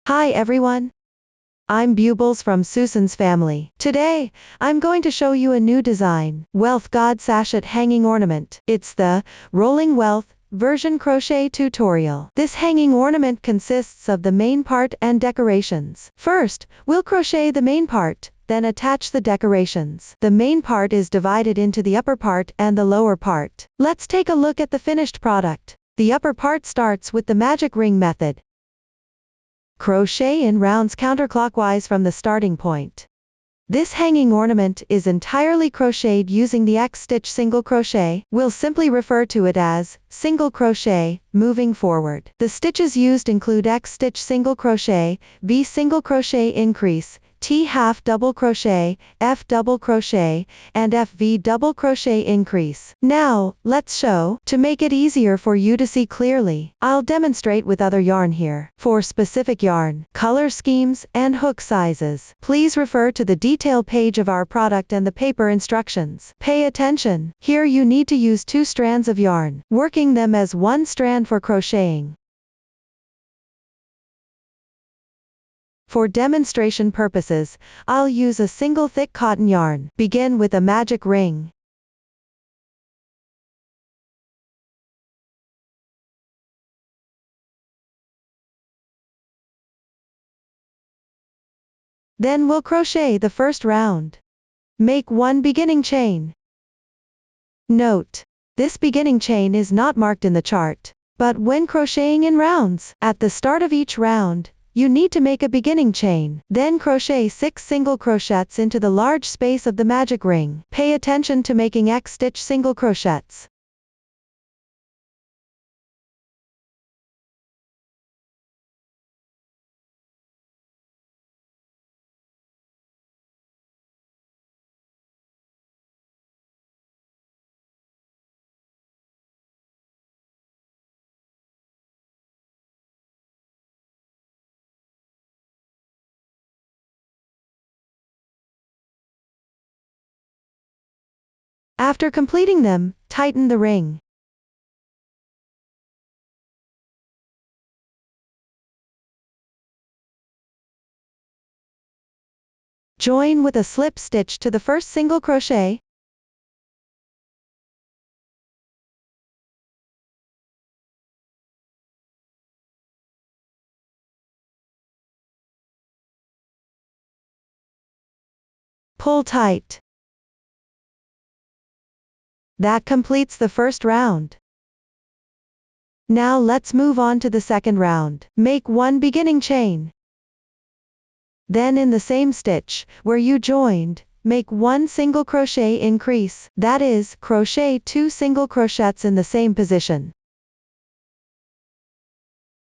Hi everyone. I'm Bubbles from Susan's family. Today, I'm going to show you a new design, Wealth God Sachet Hanging Ornament. It's the Rolling Wealth version crochet tutorial. This hanging ornament consists of the main part and decorations. First, we'll crochet the main part, then attach the decorations. The main part is divided into the upper part and the lower part. Let's take a look at the finished product. The upper part starts with the magic ring method. Crochet in rounds counterclockwise from the starting point. This hanging ornament is entirely crocheted using the X stitch single crochet. We'll simply refer to it as single crochet moving forward. The stitches used include X stitch single crochet, V single crochet increase, T half double crochet, F double crochet, and FV double crochet increase. Now, let's show. To make it easier for you to see clearly, I'll demonstrate with other yarn here. For specific yarn, color schemes, and hook sizes, please refer to the detail page of our product and the paper instructions. Pay attention. Here you need to use 2 strands of yarn, working them as 1 strand for crocheting. For demonstration purposes, I'll use a single thick cotton yarn. Begin with a magic ring. Then we'll crochet the first round. Make 1 beginning chain. Note: this beginning chain is not marked in the chart, but when crocheting in rounds, at the start of each round, you need to make a beginning chain. Then crochet 6 single crochets into the large space of the magic ring. Pay attention to making X stitch single crochets. After completing them, tighten the ring. Join with a slip stitch to the first single crochet. Pull tight. That completes the first round. Now let's move on to the second round. Make 1 beginning chain. Then in the same stitch, where you joined, make 1 single crochet increase. That is, crochet 2 single crochets in the same position.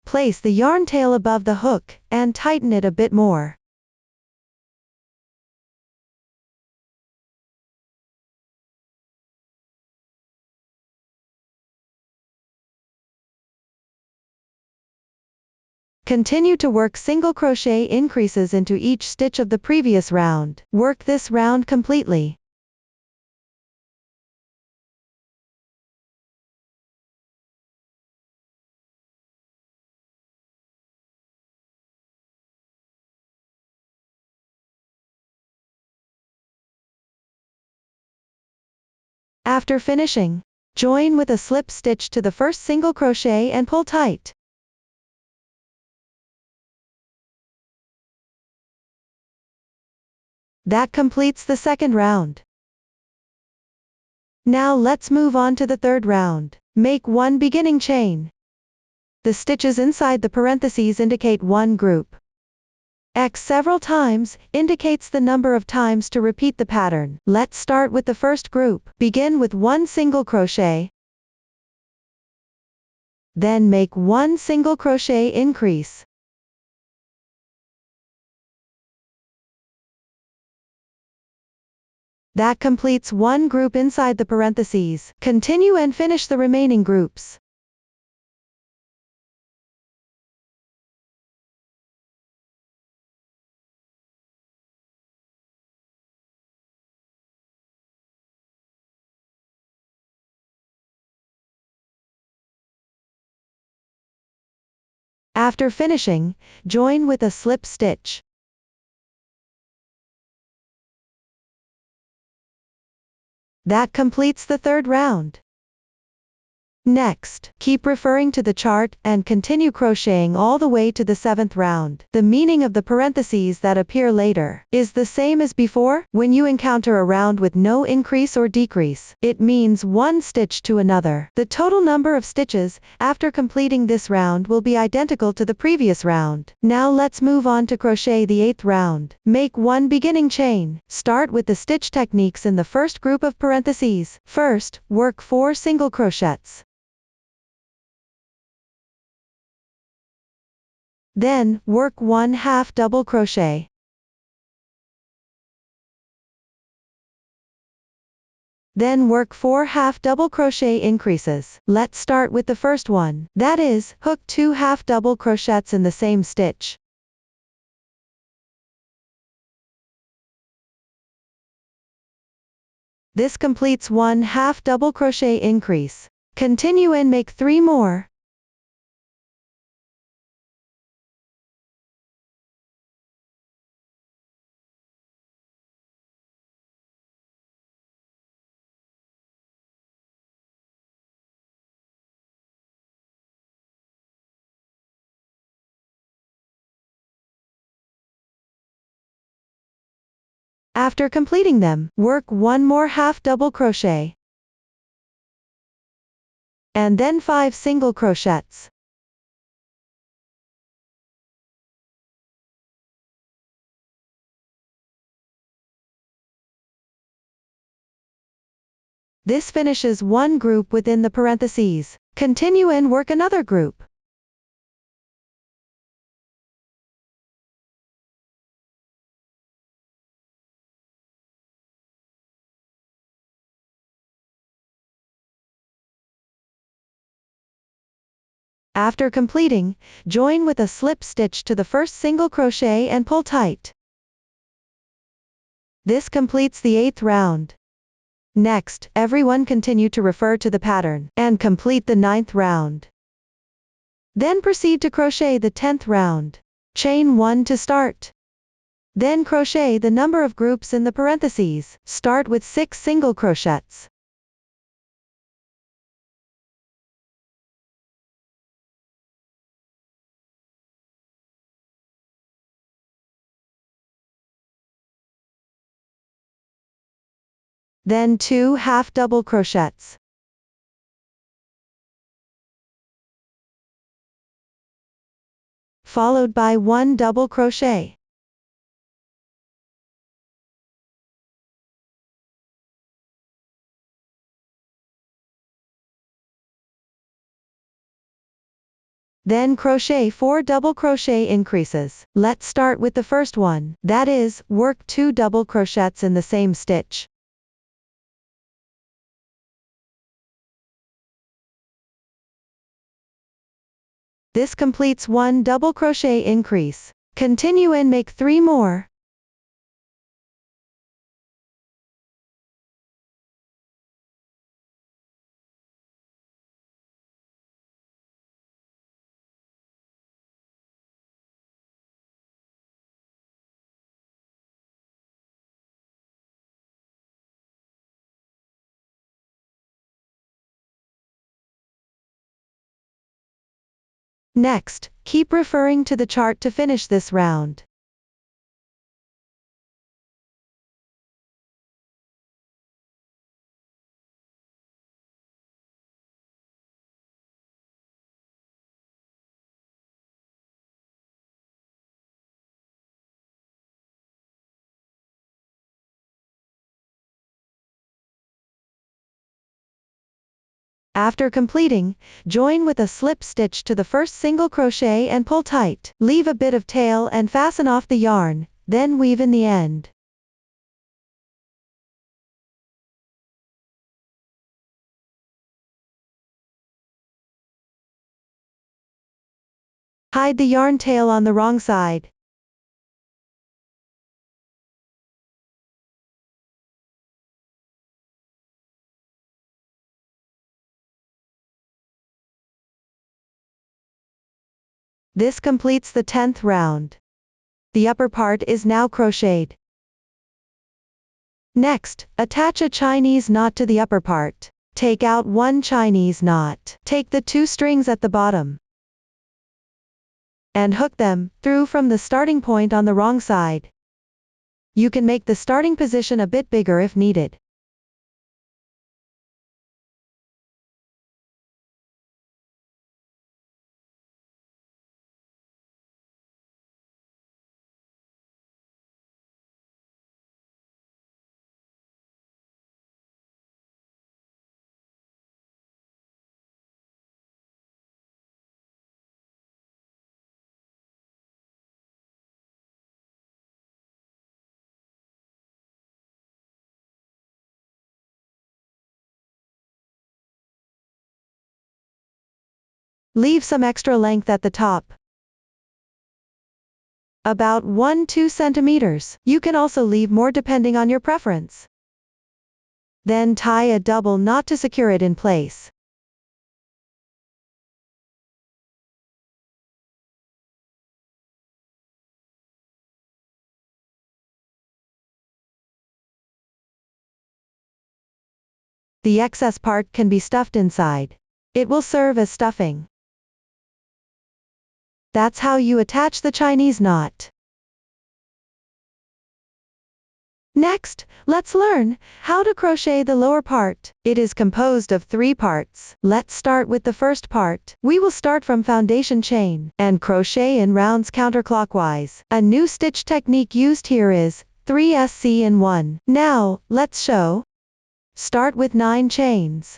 Place the yarn tail above the hook, and tighten it a bit more. Continue to work single crochet increases into each stitch of the previous round. Work this round completely. After finishing, join with a slip stitch to the first single crochet and pull tight. That completes the second round. Now let's move on to the third round. Make 1 beginning chain. The stitches inside the parentheses indicate 1 group. X several times indicates the number of times to repeat the pattern. Let's start with the first group. Begin with 1 single crochet. Then make 1 single crochet increase. That completes 1 group inside the parentheses. Continue and finish the remaining groups. After finishing, join with a slip stitch. That completes the third round. Next, keep referring to the chart and continue crocheting all the way to the 7th round. The meaning of the parentheses that appear later is the same as before. When you encounter a round with no increase or decrease, it means one stitch to another. The total number of stitches after completing this round will be identical to the previous round. Now let's move on to crochet the 8th round. Make one beginning chain. Start with the stitch techniques in the first group of parentheses. First, work 4 single crochets. Then, work 1 half double crochet. Then work 4 half double crochet increases. Let's start with the first one. That is, hook 2 half double crochets in the same stitch. This completes 1 half double crochet increase. Continue and make 3 more. After completing them, work 1 more half double crochet. And then 5 single crochets. This finishes one group within the parentheses. Continue and work another group. After completing, join with a slip stitch to the first single crochet and pull tight. This completes the 8th round. Next, everyone continue to refer to the pattern and complete the 9th round. Then proceed to crochet the 10th round. Chain 1 to start. Then crochet the number of groups in the parentheses. Start with 6 single crochets. Then 2 half double crochets. Followed by 1 double crochet. Then crochet 4 double crochet increases. Let's start with the first one. That is, work 2 double crochets in the same stitch. This completes 1 double crochet increase. Continue and make 3 more. Next, keep referring to the chart to finish this round. After completing, join with a slip stitch to the first single crochet and pull tight. Leave a bit of tail and fasten off the yarn, then weave in the end. Hide the yarn tail on the wrong side. This completes the 10th round. The upper part is now crocheted. Next, attach a Chinese knot to the upper part. Take out one Chinese knot. Take the 2 strings at the bottom and hook them through from the starting point on the wrong side. You can make the starting position a bit bigger if needed. Leave some extra length at the top, about 1-2 centimeters. You can also leave more depending on your preference. Then tie a double knot to secure it in place. The excess part can be stuffed inside. It will serve as stuffing. That's how you attach the Chinese knot. Next, let's learn how to crochet the lower part. It is composed of 3 parts. Let's start with the first part. We will start from foundation chain and crochet in rounds counterclockwise. A new stitch technique used here is 3SC in 1. Now, let's show. Start with 9 chains.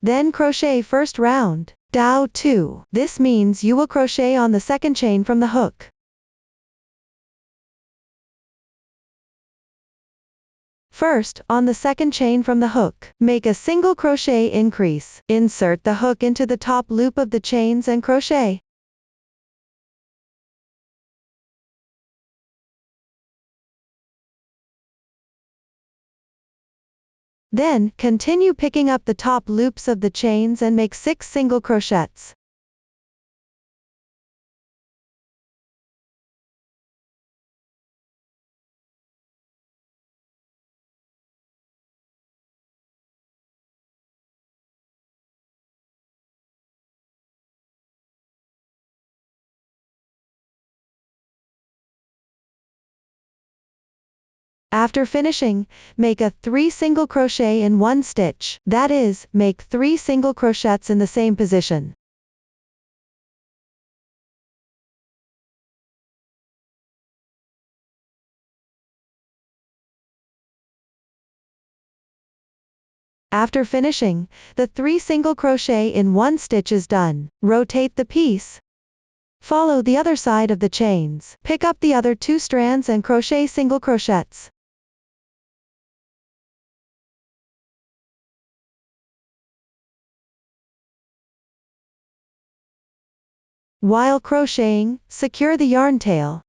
Then crochet first round, down 2. This means you will crochet on the second chain from the hook. First, on the second chain from the hook, make a single crochet increase. Insert the hook into the top loop of the chains and crochet. Then, continue picking up the top loops of the chains and make 6 single crochets. After finishing, make a 3 single crochet in 1 stitch. That is, make 3 single crochets in the same position. After finishing, the 3 single crochet in 1 stitch is done. Rotate the piece. Follow the other side of the chains. Pick up the other 2 strands and crochet single crochets. While crocheting, secure the yarn tail.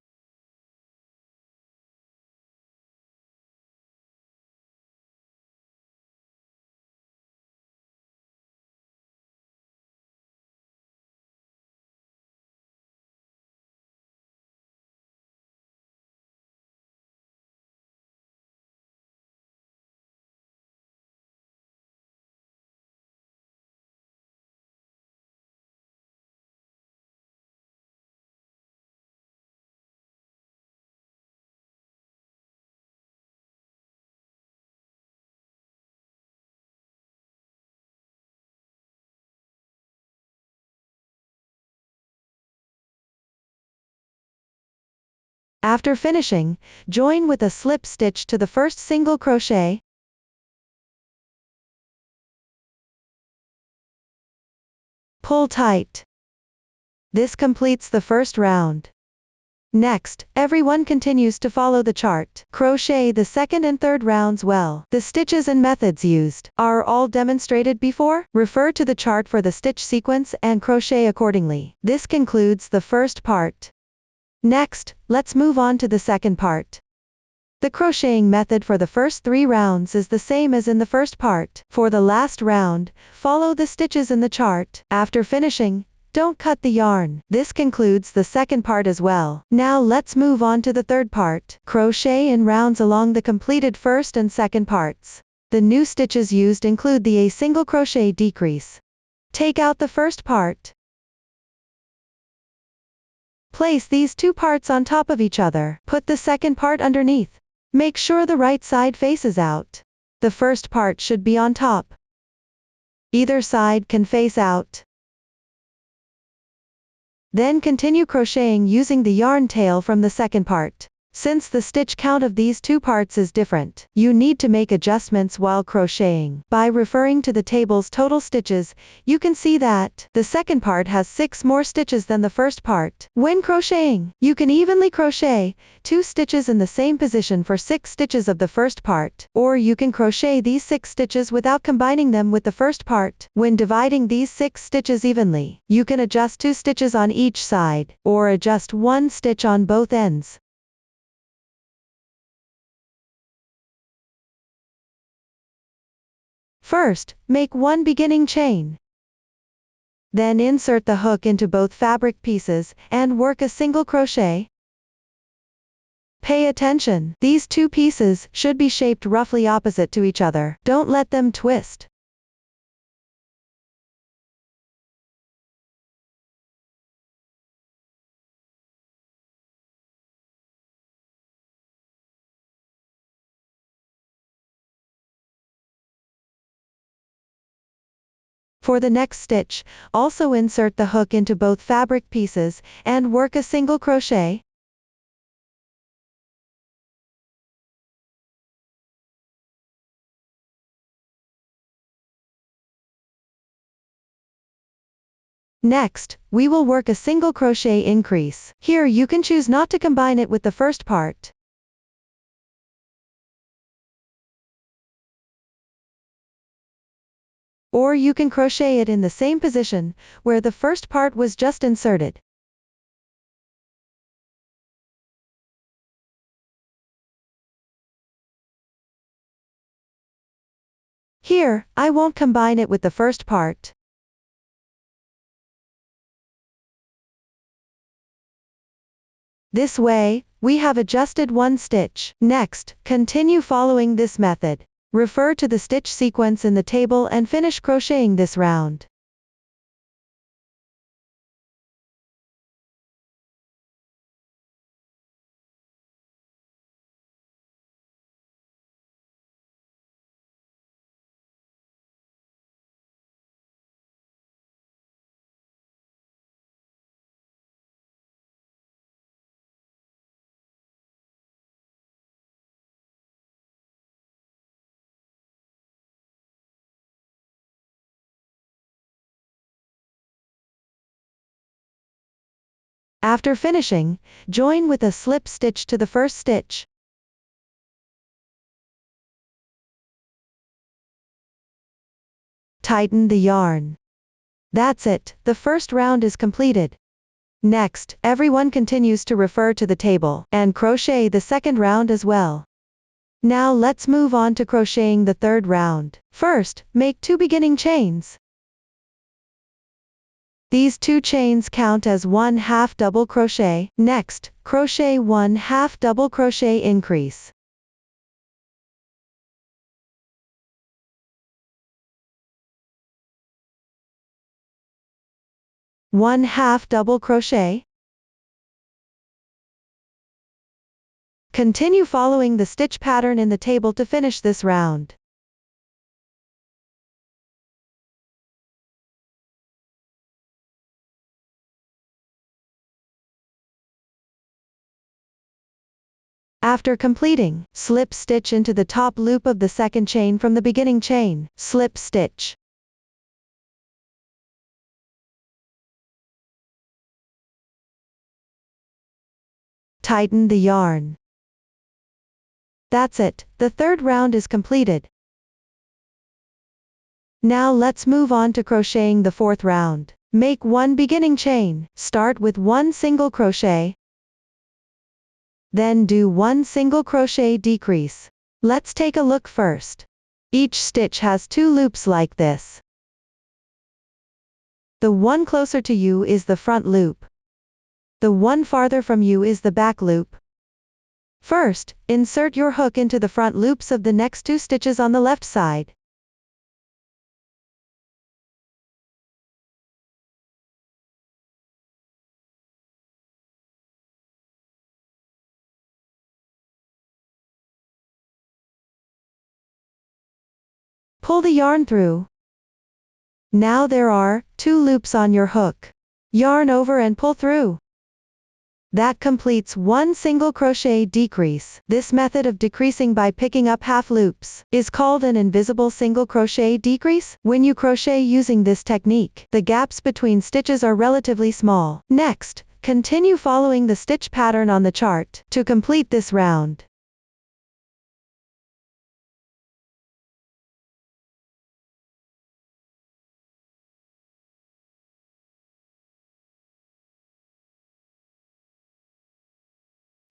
After finishing, join with a slip stitch to the first single crochet. Pull tight. This completes the first round. Next, everyone continues to follow the chart. Crochet the second and third rounds well. The stitches and methods used are all demonstrated before. Refer to the chart for the stitch sequence and crochet accordingly. This concludes the first part. Next, let's move on to the second part. The crocheting method for the first 3 rounds is the same as in the first part. For the last round, follow the stitches in the chart. After finishing, don't cut the yarn. This concludes the second part as well. Now let's move on to the third part. Crochet in rounds along the completed first and second parts. The new stitches used include the A single crochet decrease. Take out the first part. Place these 2 parts on top of each other. Put the second part underneath. Make sure the right side faces out. The first part should be on top. Either side can face out. Then continue crocheting using the yarn tail from the second part. Since the stitch count of these 2 parts is different, you need to make adjustments while crocheting. By referring to the table's total stitches, you can see that the second part has 6 more stitches than the first part. When crocheting, you can evenly crochet 2 stitches in the same position for 6 stitches of the first part, or you can crochet these 6 stitches without combining them with the first part. When dividing these 6 stitches evenly, you can adjust 2 stitches on each side, or adjust 1 stitch on both ends. First, make 1 beginning chain. Then insert the hook into both fabric pieces, and work a single crochet. Pay attention, these 2 pieces should be shaped roughly opposite to each other. Don't let them twist. For the next stitch, also insert the hook into both fabric pieces, and work a single crochet. Next, we will work a single crochet increase. Here you can choose not to combine it with the first part. Or you can crochet it in the same position, where the first part was just inserted. Here, I won't combine it with the first part. This way, we have adjusted 1 stitch. Next, continue following this method. Refer to the stitch sequence in the table and finish crocheting this round. After finishing, join with a slip stitch to the first stitch. Tighten the yarn. That's it, the first round is completed. Next, everyone continues to refer to the table, and crochet the second round as well. Now let's move on to crocheting the third round. First, make 2 beginning chains. These 2 chains count as 1/2 double crochet. Next, crochet 1/2 double crochet increase. One-half double crochet. Continue following the stitch pattern in the table to finish this round. After completing, slip stitch into the top loop of the second chain from the beginning chain, slip stitch. Tighten the yarn. That's it, the third round is completed. Now let's move on to crocheting the fourth round. Make one beginning chain, start with one single crochet, then do one single crochet decrease. Let's take a look first. Each stitch has 2 loops like this. The one closer to you is the front loop. The one farther from you is the back loop. First, insert your hook into the front loops of the next 2 stitches on the left side. Pull the yarn through. Now there are 2 loops on your hook. Yarn over and pull through. That completes one single crochet decrease. This method of decreasing by picking up half loops is called an invisible single crochet decrease. When you crochet using this technique, the gaps between stitches are relatively small. Next, continue following the stitch pattern on the chart to complete this round.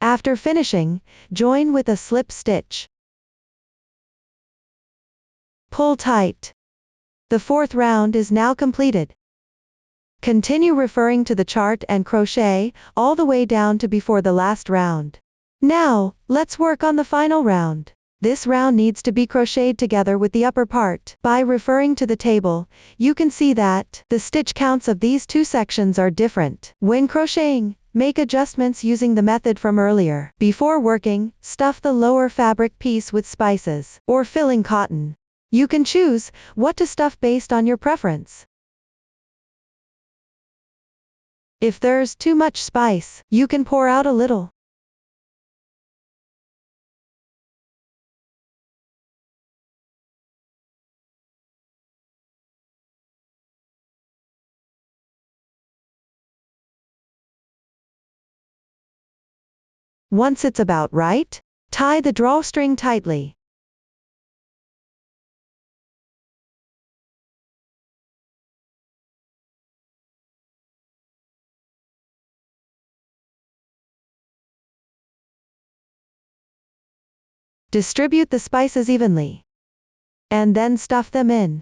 After finishing, join with a slip stitch. Pull tight. The fourth round is now completed. Continue referring to the chart and crochet all the way down to before the last round. Now, let's work on the final round. This round needs to be crocheted together with the upper part. By referring to the table, you can see that the stitch counts of these 2 sections are different. When crocheting, make adjustments using the method from earlier. Before working, stuff the lower fabric piece with spices or filling cotton. You can choose what to stuff based on your preference. If there's too much spice, you can pour out a little. Once it's about right, tie the drawstring tightly. Distribute the spices evenly. And then stuff them in.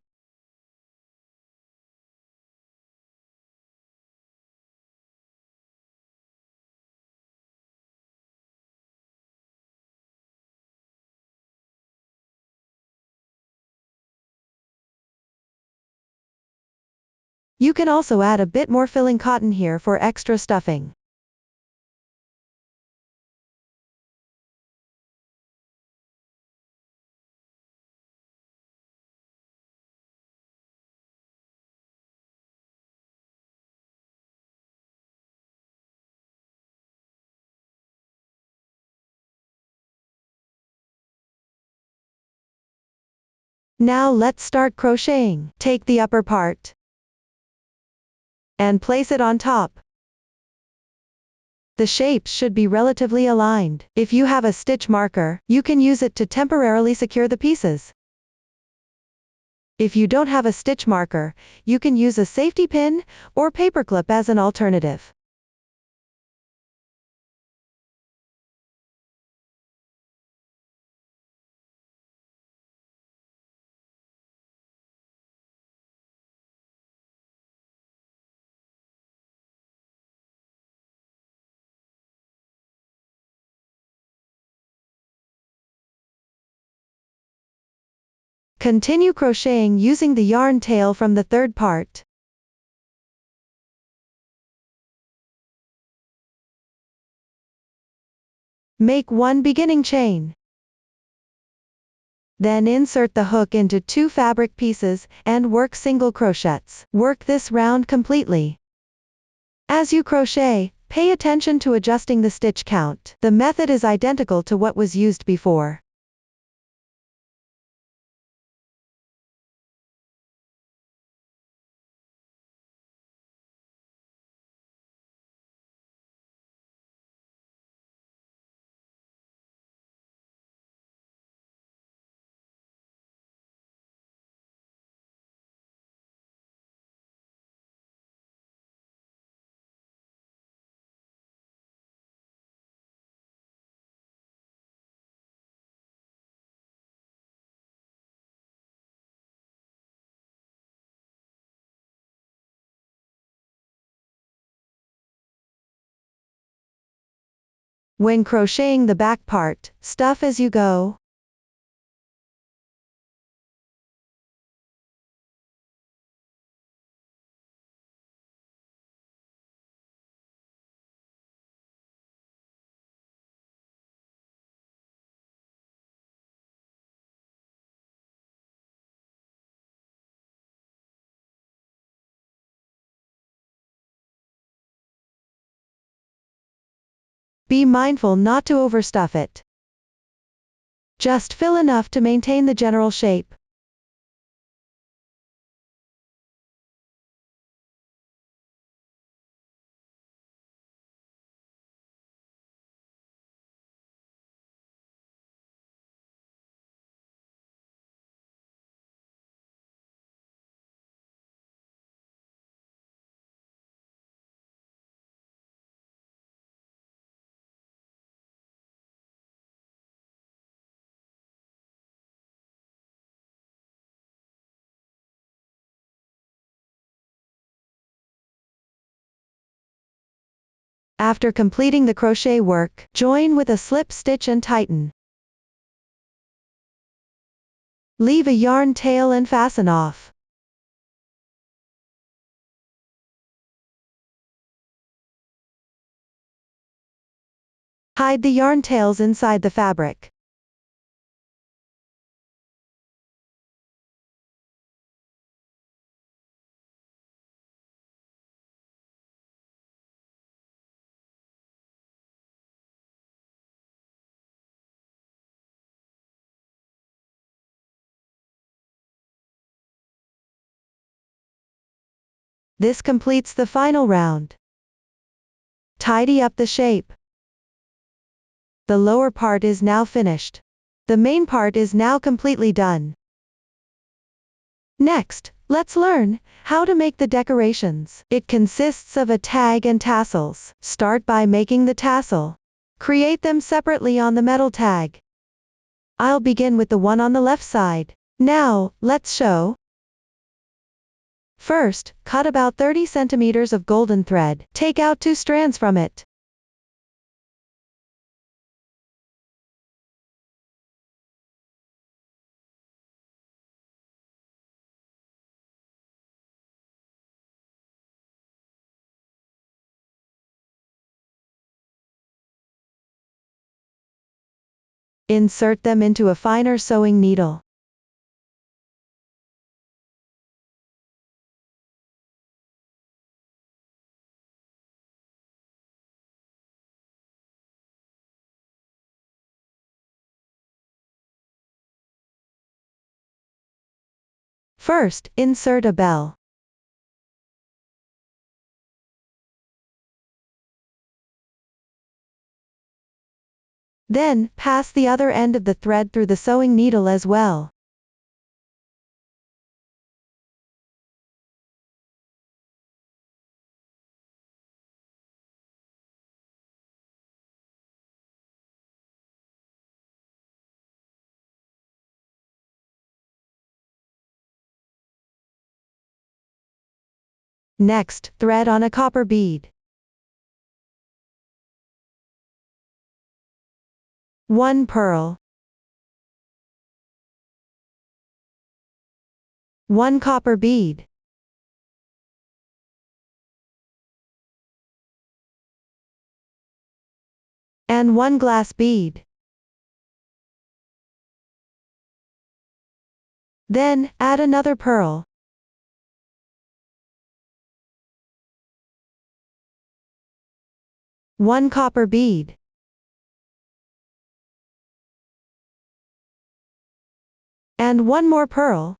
You can also add a bit more filling cotton here for extra stuffing. Now let's start crocheting. Take the upper part and place it on top. The shapes should be relatively aligned. If you have a stitch marker, you can use it to temporarily secure the pieces. If you don't have a stitch marker, you can use a safety pin or paperclip as an alternative. Continue crocheting using the yarn tail from the third part. Make one beginning chain. Then insert the hook into 2 fabric pieces and work single crochets. Work this round completely. As you crochet, pay attention to adjusting the stitch count. The method is identical to what was used before. When crocheting the back part, stuff as you go. Be mindful not to overstuff it. Just fill enough to maintain the general shape. After completing the crochet work, join with a slip stitch and tighten. Leave a yarn tail and fasten off. Hide the yarn tails inside the fabric. This completes the final round. Tidy up the shape. The lower part is now finished. The main part is now completely done. Next, let's learn how to make the decorations. It consists of a tag and tassels. Start by making the tassel. Create them separately on the metal tag. I'll begin with the one on the left side. Now, let's show. First, cut about 30 centimeters of golden thread. Take out 2 strands from it. Insert them into a finer sewing needle. First, insert a bell. Then, pass the other end of the thread through the sewing needle as well. Next, thread on a copper bead. 1 pearl. 1 copper bead. And 1 glass bead. Then, add another pearl. One copper bead. And 1 more pearl.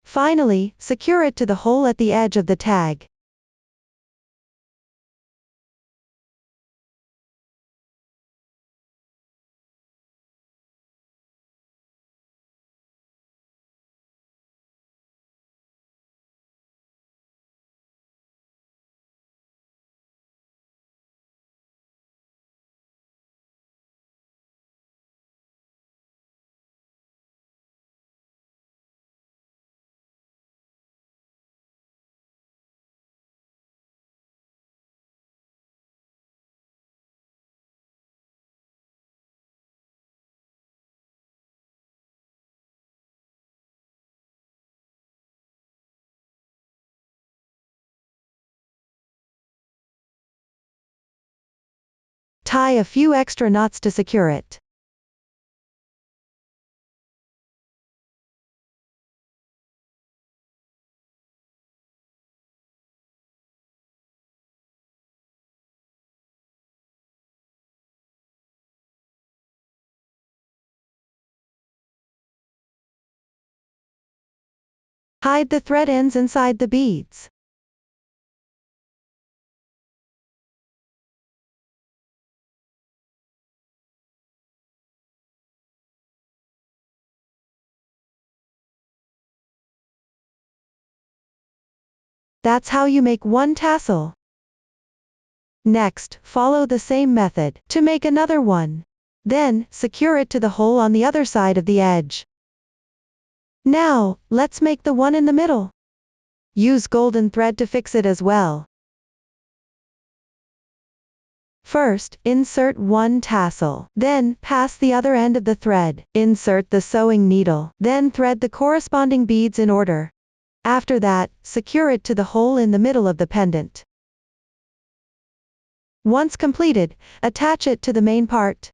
Finally, secure it to the hole at the edge of the tag. tie a few extra knots to secure it. Hide the thread ends inside the beads. That's how you make one tassel. Next, follow the same method to make another one. Then, secure it to the hole on the other side of the edge. Now, let's make the one in the middle. Use golden thread to fix it as well. First, insert one tassel. Then, pass the other end of the thread. Insert the sewing needle. Then thread the corresponding beads in order. After that, secure it to the hole in the middle of the pendant. Once completed, attach it to the main part.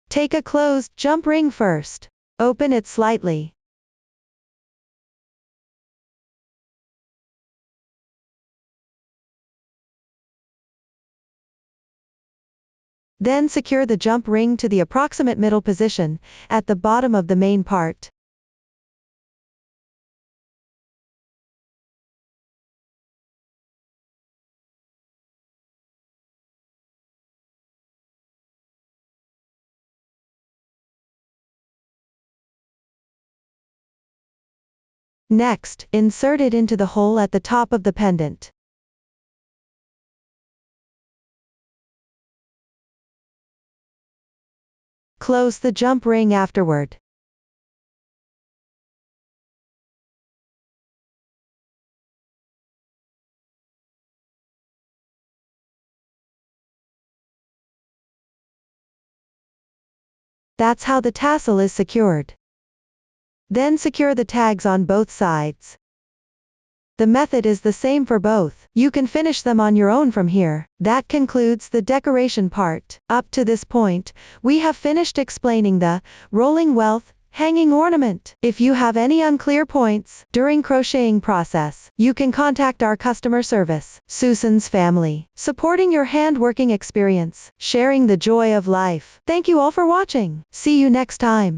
Take a closed jump ring first. Open it slightly. Then secure the jump ring to the approximate middle position, at the bottom of the main part. Next, insert it into the hole at the top of the pendant. Close the jump ring afterward. That's how the tassel is secured. Then secure the tags on both sides. The method is the same for both. You can finish them on your own from here. That concludes the decoration part. Up to this point, we have finished explaining the rolling wealth hanging ornament. If you have any unclear points during crocheting process, you can contact our customer service. Susan's family, supporting your handworking experience, sharing the joy of life. Thank you all for watching. See you next time.